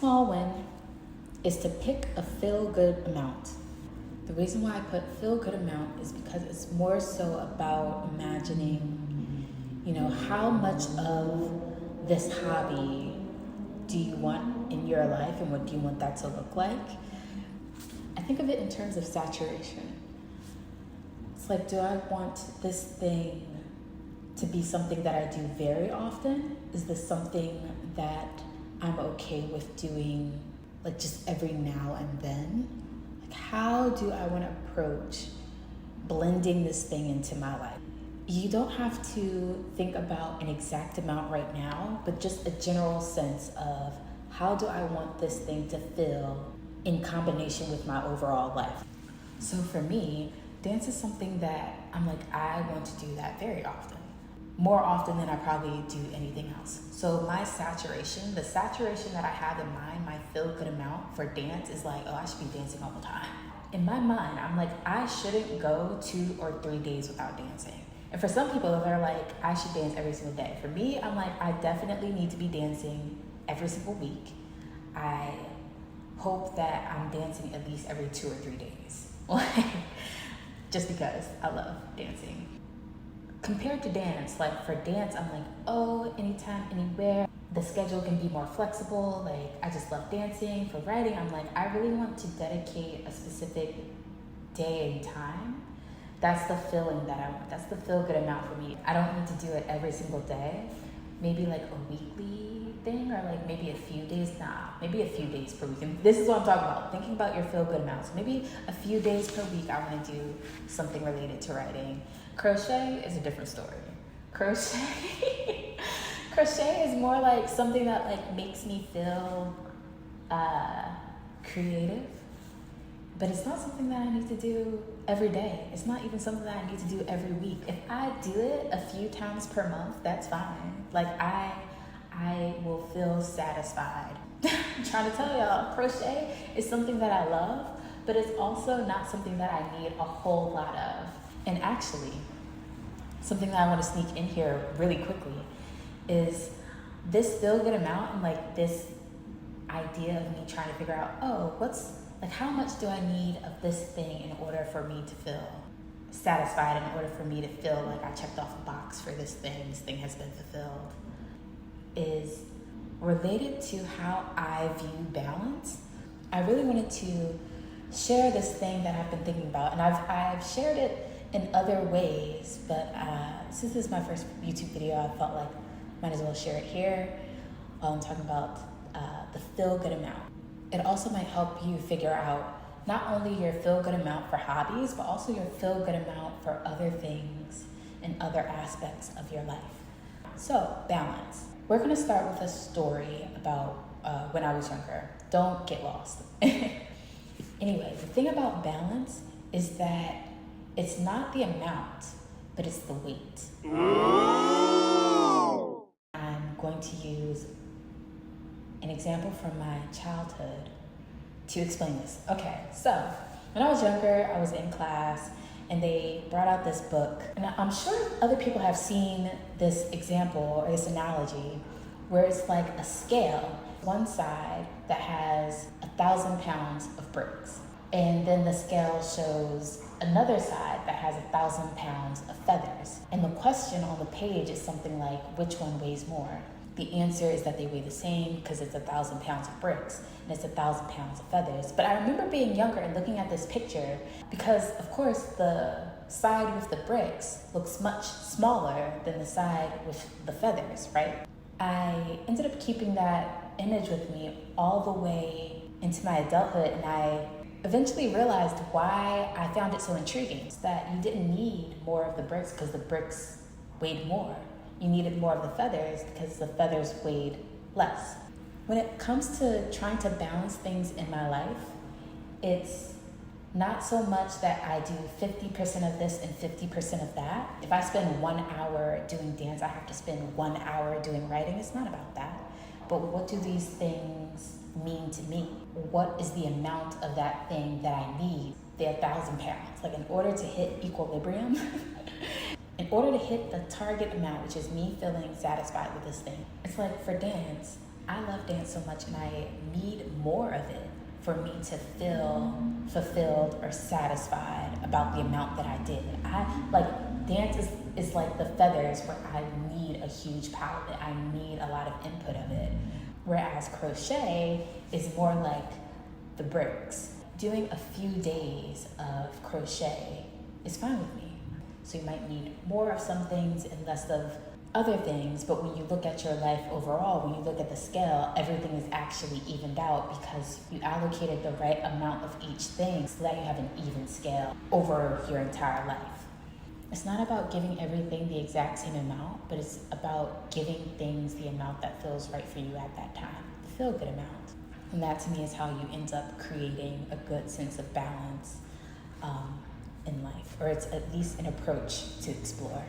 small win is to pick a feel-good amount. The reason why I put feel-good amount is because it's more so about imagining, how much of this hobby do you want in your life and what do you want that to look like? I think of it in terms of saturation. It's like, do I want this thing to be something that I do very often? Is this something that I'm okay with doing like just every now and then? Like, how do I want to approach blending this thing into my life? You don't have to think about an exact amount right now, but just a general sense of how do I want this thing to feel in combination with my overall life. So for me, dance is something that I'm like, I want to do that very often. More often than I probably do anything else. So my saturation, the saturation that I have in mind, my feel-good amount for dance is like, I should be dancing all the time. In my mind, I'm like, I shouldn't go 2 or 3 days without dancing. And for some people, they're like, I should dance every single day. For me, I'm like, I definitely need to be dancing every single week. I hope that I'm dancing at least every 2 or 3 days. Just because I love dancing. Compared to dance, like for dance, I'm like, anytime, anywhere. The schedule can be more flexible. Like, I just love dancing. For writing, I'm like, I really want to dedicate a specific day and time. That's the feeling that I want. That's the feel-good amount for me. I don't need to do it every single day. Maybe like a weekly thing, or like maybe a few days. Maybe a few days per week. And this is what I'm talking about. Thinking about your feel-good amounts. Maybe a few days per week, I want to do something related to writing. Crochet is a different story. Crochet is more like something that like makes me feel creative, but it's not something that I need to do every day. It's not even something that I need to do every week. If I do it a few times per month, that's fine. Like I will feel satisfied. I'm trying to tell y'all, crochet is something that I love, but it's also not something that I need a whole lot of. And actually, something that I want to sneak in here really quickly is this feel-good amount, and like this idea of me trying to figure out, how much do I need of this thing in order for me to feel satisfied, in order for me to feel like I checked off a box for this thing has been fulfilled, is related to how I view balance. I really wanted to share this thing that I've been thinking about, and I've shared it in other ways, but since this is my first YouTube video, I felt like might as well share it here while I'm talking about the feel-good amount. It also might help you figure out not only your feel-good amount for hobbies, but also your feel-good amount for other things and other aspects of your life. So, balance. We're gonna start with a story about when I was younger. Don't get lost. Anyway, the thing about balance is that it's not the amount, but it's the weight. I'm going to use an example from my childhood to explain this. Okay, so when I was younger, I was in class and they brought out this book. And I'm sure other people have seen this example or this analogy where it's like a scale, one side that has 1,000 pounds of bricks. And then the scale shows another side that has 1,000 pounds of feathers. And the question on the page is something like, which one weighs more? The answer is that they weigh the same because it's 1,000 pounds of bricks and it's 1,000 pounds of feathers. But I remember being younger and looking at this picture because, of course, the side with the bricks looks much smaller than the side with the feathers, right? I ended up keeping that image with me all the way into my adulthood, and I eventually realized why I found it so intriguing. It's that you didn't need more of the bricks because the bricks weighed more. You needed more of the feathers because the feathers weighed less. When it comes to trying to balance things in my life, it's not so much that I do 50% of this and 50% of that. If I spend 1 hour doing dance, I have to spend 1 hour doing writing. It's not about that. But what do these things mean to me? What is the amount of that thing that I need? The 1,000 pounds. Like, in order to hit equilibrium, in order to hit the target amount, which is me feeling satisfied with this thing. It's like for dance, I love dance so much and I need more of it for me to feel fulfilled or satisfied about the amount that I did. I like dance is like the feathers where I need a huge palette. I need a lot of input of it. Whereas crochet is more like the bricks. Doing a few days of crochet is fine with me. So you might need more of some things and less of other things, but when you look at your life overall, when you look at the scale, everything is actually evened out because you allocated the right amount of each thing so that you have an even scale over your entire life. It's not about giving everything the exact same amount, but it's about giving things the amount that feels right for you at that time, the feel good amount. And that to me is how you end up creating a good sense of balance in life, or it's at least an approach to explore.